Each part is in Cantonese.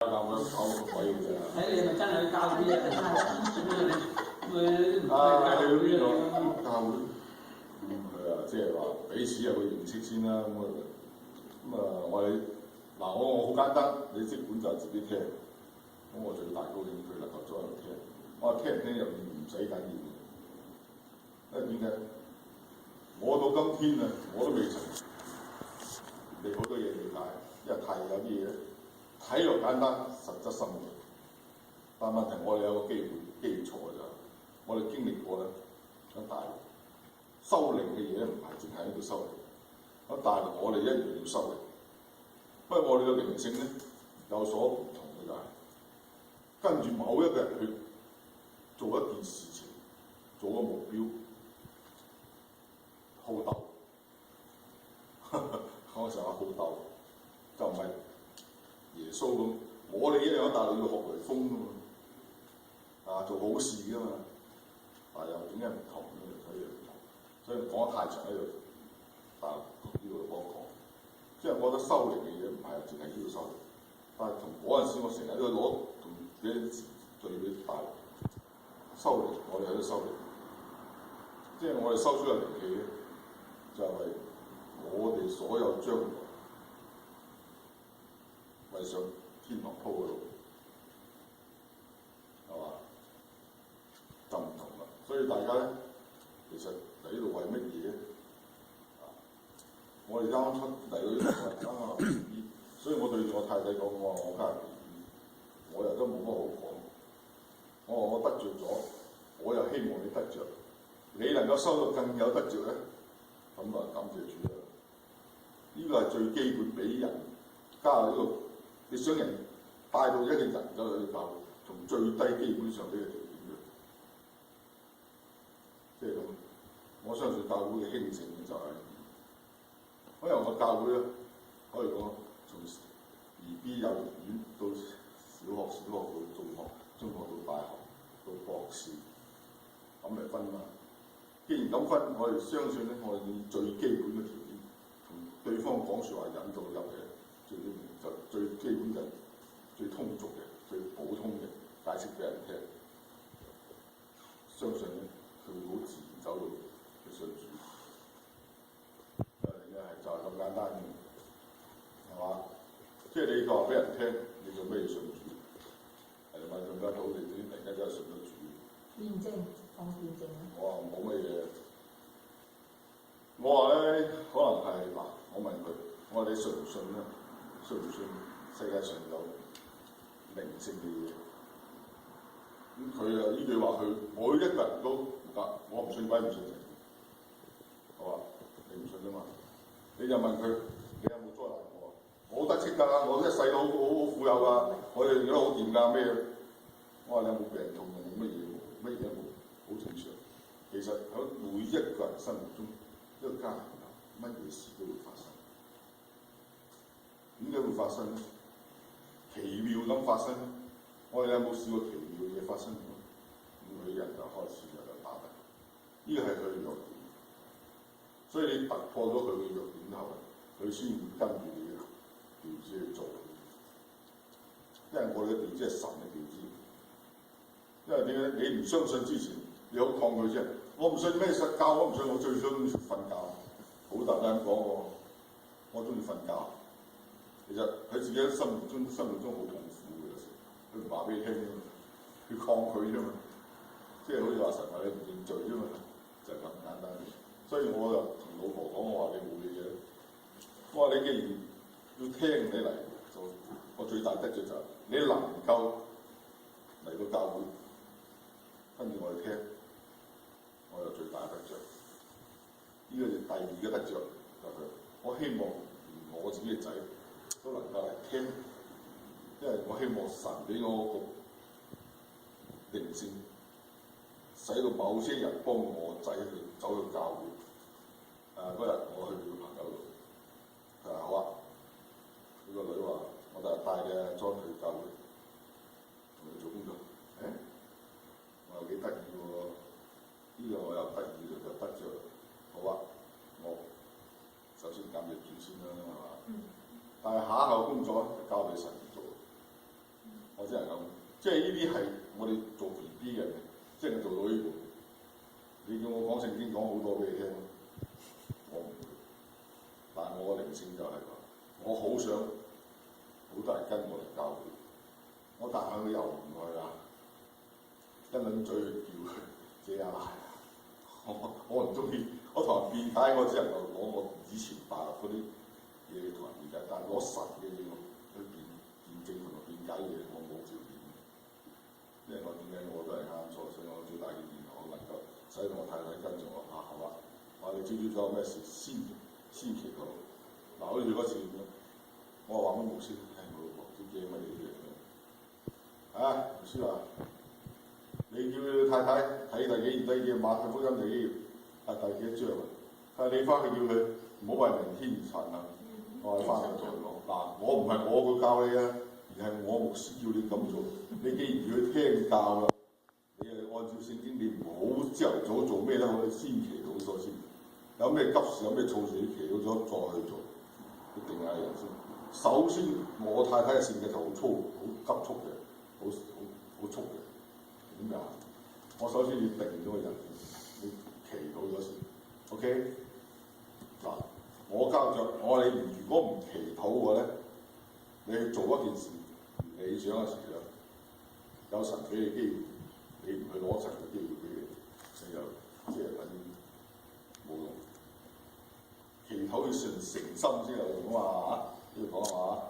教會搞乜鬼嘅啫？睇你係咪真係去教會啊？去到邊度？教會佢啊，即係話彼此有個認識先啦。我哋我好簡單，你即管就自己聽。咁我最大高興佢能夠再嚟聽。我話聽唔聽入面唔使緊要嘅，因為點解？我到今天啊，我都未曾你好多嘢理解，因為太有啲嘢睇落簡單，實質深嘅。但問題我哋有個基礎就係，我哋經歷過咧喺大陸修靈嘅嘢唔係淨係喺度修靈，喺大陸我哋一樣要修靈。不過我哋嘅靈性咧有所唔同嘅就係，跟住某一個人去做一件事情，做個目標，好鬥。我成日話好鬥，就唔係耶穌咁。我哋一樣喺大陸要學雷鋒㗎嘛，做好事㗎嘛。但又點解唔同咧？所以講得太長喺度，大陸呢度講。即係我覺得修靈嘅嘢唔係淨係呢度修靈，但係同嗰陣時我成日都攞同啲對比大陸修靈，我哋喺度修靈。即係我哋修出嘅靈氣咧，就係為我哋所有將來為上天堂鋪嘅路，係嘛？就唔同啦。所以大家咧，其實嚟呢度為乜嘢？我哋啱啱出嚟嗰啲啱啱嚟 B， 所以我對住我太太講，我話我家人 B， 我又都冇乜好講。我話我得着咗，我又希望你得着。你能夠收到更有得着咧，咁啊感謝主啦！呢個係最基本俾人加入呢個，你想人帶到一個人走去教，從最低基本上俾佢條件嘅，即係咁。我相信教會嘅興盛就係。因為我教會咧，可以講從 BB 幼兒園到小學到中學，中學到大學到博士，咁嚟分嘛。既然咁分，我哋相信咧，我哋以最基本嘅條件，同對方講説話引導入嚟，最基本就係最通俗嘅、最普通嘅解釋俾人聽。相信咧，佢會好自然走到去信主。就係咁簡單嘅，係嘛？即係你話俾人聽，你做咩要信主？係咪更加到你啲人家真係信得主？驗證，講驗證啊！我話冇乜嘢。我話咧，可能係嗱，我問佢，我話你信唔信咧？信唔信世界上有靈性嘅嘢？咁佢啊呢句話，佢每一個人都唔得，我唔信鬼唔信神。我話你唔信啫嘛？你就問佢：你有冇災難過？我得戚㗎，我一世都好富有㗎，我哋而家好掂㗎咩？我話你有冇病痛？冇乜嘢，乜嘢都冇，好正常。其實喺每一個人生活中，一個家庭乜嘢事都會發生。點解會發生咧？奇妙咁發生。我哋有冇試過奇妙嘅嘢發生？咁佢人就開始就打突，呢個係佢嘅弱點。所以你突破咗佢嘅弱點之後，佢先會跟住你嘅調子去做。因為我哋嘅調子係神嘅調子。因為點解？你唔相信之前，你好抗拒啫。我唔信咩實教，我唔信，我最想瞓覺。好大膽講我中意瞓覺。其實喺自己生活中好痛苦嘅，佢唔話俾你聽啫嘛，佢抗拒啫嘛。即係好似話神話你唔認罪啫嘛，就係咁簡單。所以我就同老婆講，我話你冇嘢嘅。我話你既然要聽你嚟，就我最大得著就係你能夠嚟到教會，跟住我哋聽，我就最大得著。呢個就第二個得著就係我希望我自己嘅仔都能夠嚟聽，因為我希望神俾我個靈性，使到某些人幫我仔去走去教會。嗰日我去佢朋友度，佢話好啊，佢個女話：我就帶你阿莊去教會，同佢做工作。我又幾得意喎，呢個我又得意就得着。好啊，我首先感謝主先啦，係嘛？但係下一項工作交俾神做，我只能咁，即係呢啲係我哋做 BB 嘅人，即係做到呢步。你叫我講聖經講好多俾你聽，我唔會。但係我嘅靈性就係話，我好想好多人跟我嚟教會，我但係佢又唔去啊，一輪嘴去叫佢姐啊奶啊，我唔中意。我同人辯解，我只能夠講我以前大學嗰啲嘢同人辯解，但係攞神嘅嘢去辯證同埋辯解嘢，我冇條件。因為我點解我都係啱錯，所以我最大嘅願望能夠使到我太太跟住我啊，好啊！我哋朝早有咩事先祈禱。嗱，好似嗰次咁樣，我話俾牧師聽，我老婆啲嘢乜嘢嘢啊？牧師話：你叫你太太睇第幾頁？第幾頁？馬太福音第幾頁？係第幾章啊？係你翻去叫佢唔好為明天而煩啊！我係翻去再講。嗱，我唔係我會教你啊，而係我牧師叫你咁做。你既然要聽教啦，你係按照聖經，你唔好朝頭早做咩都好，你先祈禱咗先。有咩急事，有咩措施，你祈禱咗再去做。你定下人先。首先，我太太嘅性格就好粗、好急促嘅，好速嘅。點解？我首先要定咗個人，你祈禱咗先。OK？嗱，我交着我話你，如果唔祈禱嘅咧，你去做一件事，理想嘅事咧，有神俾你機會，你唔去攞神嘅機會俾你，你又即係等於冇用。祈禱要誠心先有用啊嘛，呢度講啊嘛，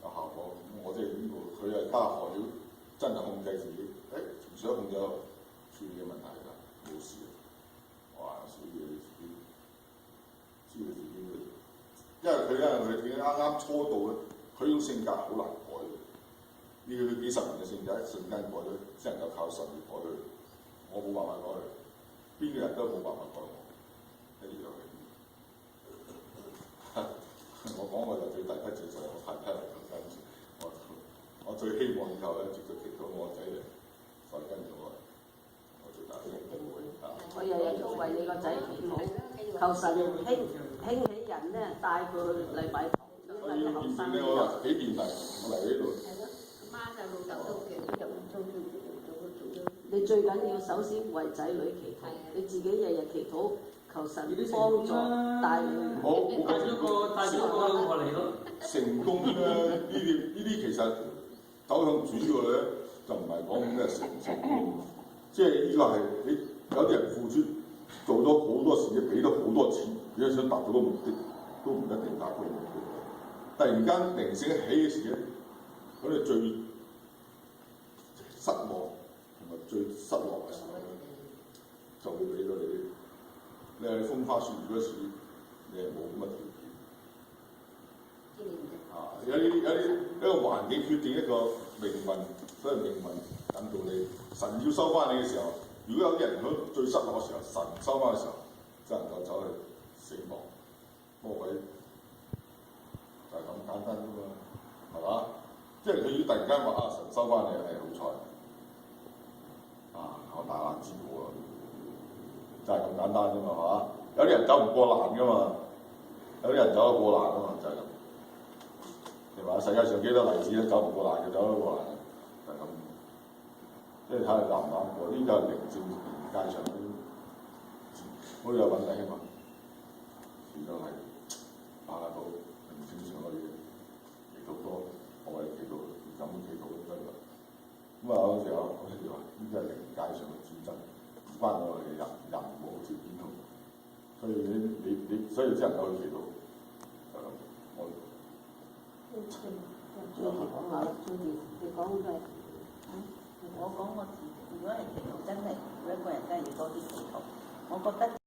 有效果。咁我即係呢個，佢係加害料，真係控制自己，唔想控制處理嘅問題㗎，冇事啊。哇！所以你自己知道自己嘅，因為佢點解啱啱初到咧？佢種性格好難改嘅，呢個幾十年嘅性格一瞬間改咗，只能夠靠神嚟改佢。我冇辦法改佢，邊個人都冇辦法改我，一樣嘅。我講我就最大得罪就係我太太嚟跟住我最希望以後咧，直接祈禱我個仔嚟再跟住我。我最大嘅我日日都為你個仔祈禱，求神興起人咧，帶佢嚟買糖。我要見證咧，我話幾便利，我嚟呢度。係咯，媽就老豆都嘅，入做。你最緊要首先為仔女祈禱，你自己日日祈禱，求神幫助帶領。好，帶咗個老婆嚟咯。成功咧，呢啲其實走向主要咧，就唔係講咩成功，即係呢個係你有啲人付出做咗好多事，俾咗好多錢，如果想達到個目的，都唔一定達到目的。突然間靈性起嘅時咧，嗰啲最失望同埋最失落嘅時候咧，就會俾到你。你係風花雪月嗰時，你係冇乜條件。有啲一個環境決定一個命運，所以命運引導你。神要收翻你嘅時候，如果有啲人喺最失落嘅時候，神收翻嘅時候，只能夠走去死亡。魔鬼就係咁簡單啫嘛，係嘛？即係佢要突然間話神收翻你係好彩，我大難之過啦，就係咁簡單啫嘛，係嘛？有啲人走唔過難噶嘛，有啲人走得過難噶嘛，就係咁。係嘛？世界上幾多例子都走唔過難嘅，走得過難嘅，就係咁。即係睇你啱唔啱過，呢個係靈性界上嗰啲，好有品味啊嘛。全都係把握到靈性上嘅嘢，祈禱多，我為祈禱，咁祈禱都得啦。咁啊，有時候我哋話呢啲係靈界上嘅戰爭，唔關我哋人冇條件同，所以你所以只能夠去祈禱，就咁。你講嘅，我講我自己，如果係祈禱真係，每一個人真係要多啲祈禱。我覺得。